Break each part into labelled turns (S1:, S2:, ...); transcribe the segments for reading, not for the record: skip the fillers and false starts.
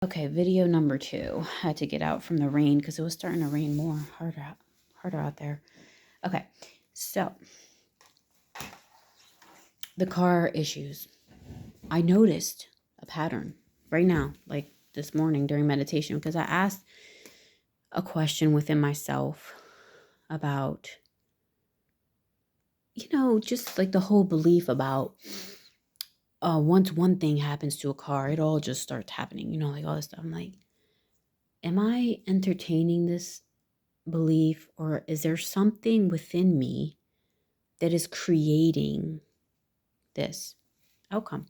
S1: Okay, video number 2. I had to get out from the rain because it was starting to rain harder out there. Okay, so the car issues. I noticed a pattern right now, like this morning during meditation, because I asked a question within myself about, just like the whole belief about once one thing happens to a car, it all just starts happening, like all this stuff. I'm like, am I entertaining this belief, or is there something within me that is creating this outcome?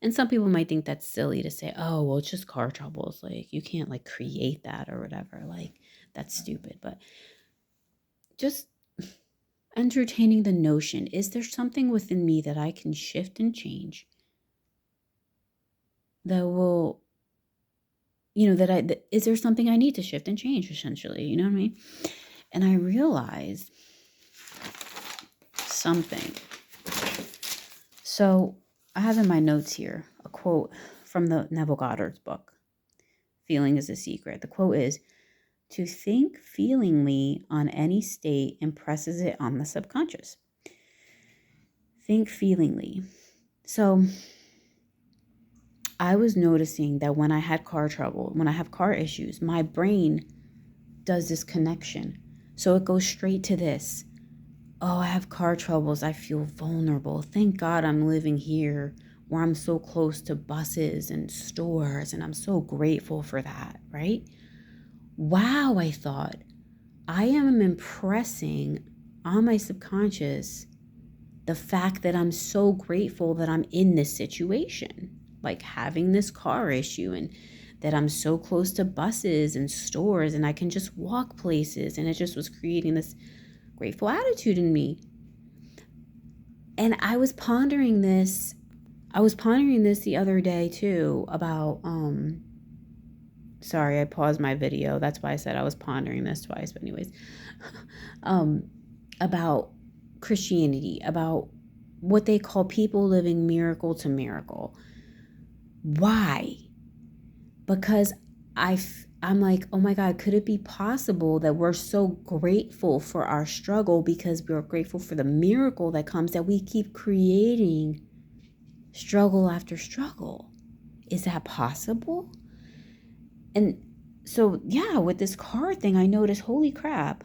S1: And some people might think that's silly to say, oh, well, it's just car troubles. Like, you can't like create that or whatever. Like, that's stupid. But just entertaining the notion, is there something within me that I can shift and change that will, is there something I need to shift and change essentially? You know what I mean? And I realized something. So I have in my notes here a quote from the Neville Goddard's book, Feeling is a Secret. The quote is, "To think feelingly on any state impresses it on the subconscious." Think feelingly. So I was noticing that when I had car trouble, when I have car issues, my brain does this connection. So it goes straight to this. Oh, I have car troubles. I feel vulnerable. Thank God I'm living here where I'm so close to buses and stores, and I'm so grateful for that, right? Wow, I thought, I am impressing on my subconscious the fact that I'm so grateful that I'm in this situation, like having this car issue, and that I'm so close to buses and stores and I can just walk places. And it just was creating this grateful attitude in me. And I was pondering this the other day too about sorry, I paused my video. That's why I said I was pondering this twice, but anyways. About Christianity, about what they call people living miracle to miracle. Why? Because I'm like, oh my God, could it be possible that we're so grateful for our struggle because we're grateful for the miracle that comes, that we keep creating struggle after struggle? Is that possible? And so, yeah, with this car thing, I noticed, holy crap,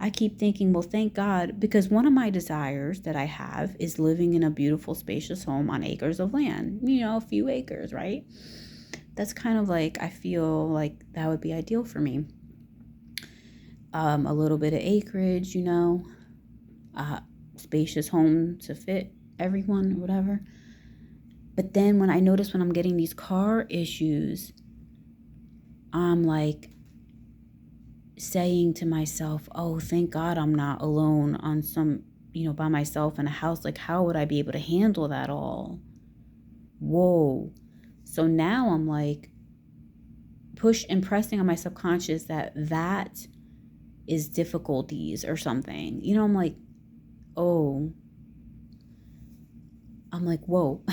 S1: I keep thinking, well, thank God, because one of my desires that I have is living in a beautiful, spacious home on acres of land, a few acres, right? That's kind of like, I feel like that would be ideal for me. A little bit of acreage, spacious home to fit everyone or whatever. But then when I notice when I'm getting these car issues, I'm like saying to myself, oh, thank God I'm not alone on some, by myself in a house. Like, how would I be able to handle that all? Whoa. So now I'm like impressing on my subconscious that is difficulties or something. I'm like, oh, I'm like, whoa,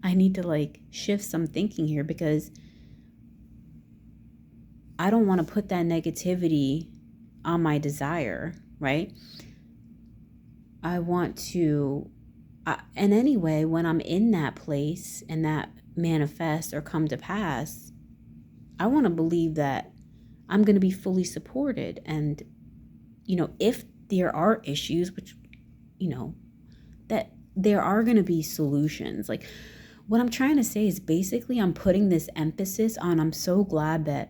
S1: I need to like shift some thinking here, because I don't want to put that negativity on my desire, right? I want to, and anyway, when I'm in that place and that manifests or come to pass, I want to believe that I'm going to be fully supported. And, if there are issues, which, that there are going to be solutions. Like, what I'm trying to say is basically I'm putting this emphasis on, I'm so glad that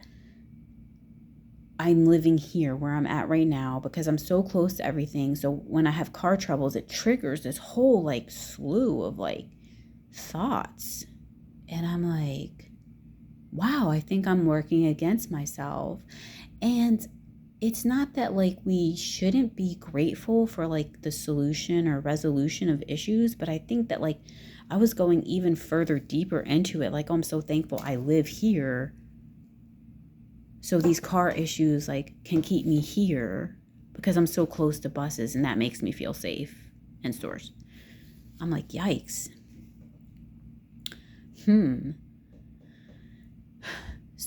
S1: I'm living here where I'm at right now, because I'm so close to everything. So when I have car troubles, it triggers this whole like slew of like thoughts. And I'm like, wow, I think I'm working against myself. And it's not that like we shouldn't be grateful for like the solution or resolution of issues, but I think that like I was going even further deeper into it. Like, oh, I'm so thankful I live here, so these car issues like can keep me here because I'm so close to buses, and that makes me feel safe, and stores. I'm like, yikes.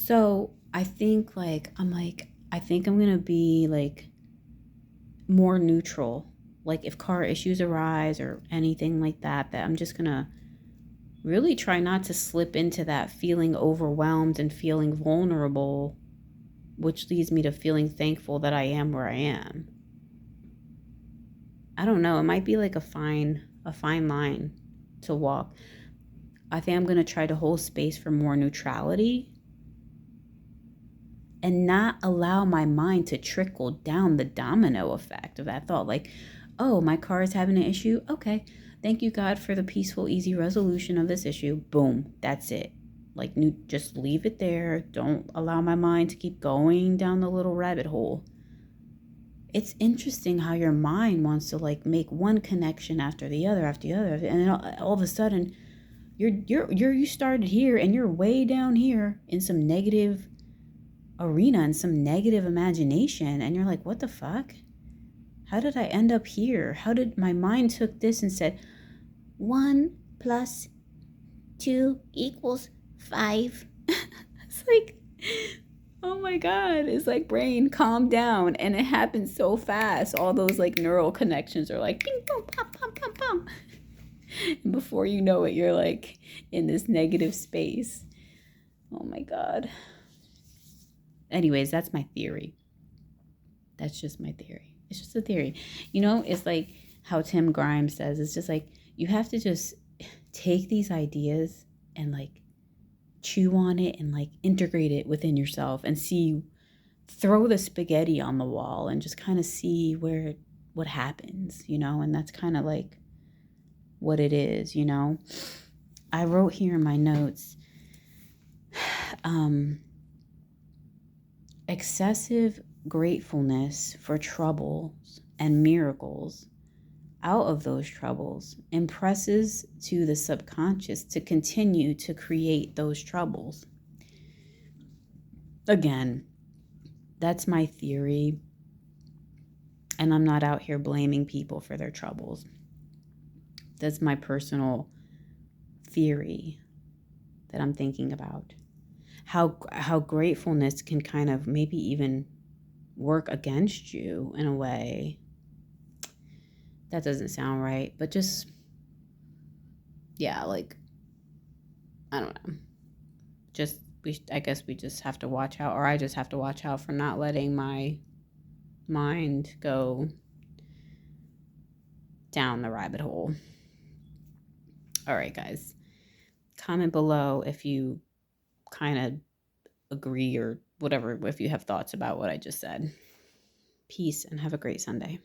S1: So I think I think I'm going to be like more neutral. Like if car issues arise or anything like that, that I'm just going to really try not to slip into that feeling overwhelmed and feeling vulnerable, which leads me to feeling thankful that I am where I am. I don't know, it might be like a fine line to walk. I think I'm going to try to hold space for more neutrality and not allow my mind to trickle down the domino effect of that thought. Like, oh, my car is having an issue. Okay. Thank you, God, for the peaceful, easy resolution of this issue. Boom. That's it. Like, just leave it there. Don't allow my mind to keep going down the little rabbit hole. It's interesting how your mind wants to like make one connection after the other, and then all of a sudden, you started here and you're way down here in some negative arena and some negative imagination, and you're like, what the fuck, how did I end up here? How did my mind took this and said 1 plus 2 equals 5? It's like, oh my god, it's like, brain, calm down. And it happens so fast. All those like neural connections are like ping pong pom pom pom pom, and before you know it, you're like in this negative space. Oh my god. Anyways, that's my theory. That's just my theory. It's just a theory. It's like how Tim Grimes says, it's just like you have to just take these ideas and like chew on it and like integrate it within yourself and throw the spaghetti on the wall and just kind of see what happens, and that's kind of like what it is. I wrote here in my notes, excessive gratefulness for troubles and miracles out of those troubles impresses to the subconscious to continue to create those troubles. Again, that's my theory, and I'm not out here blaming people for their troubles. That's my personal theory that I'm thinking about. How gratefulness can kind of maybe even work against you in a way. That doesn't sound right, but just, yeah, like, I don't know. I guess we just have to watch out, or I just have to watch out for not letting my mind go down the rabbit hole. All right, guys. Comment below if you kind of agree or whatever, if you have thoughts about what I just said. Peace and have a great Sunday.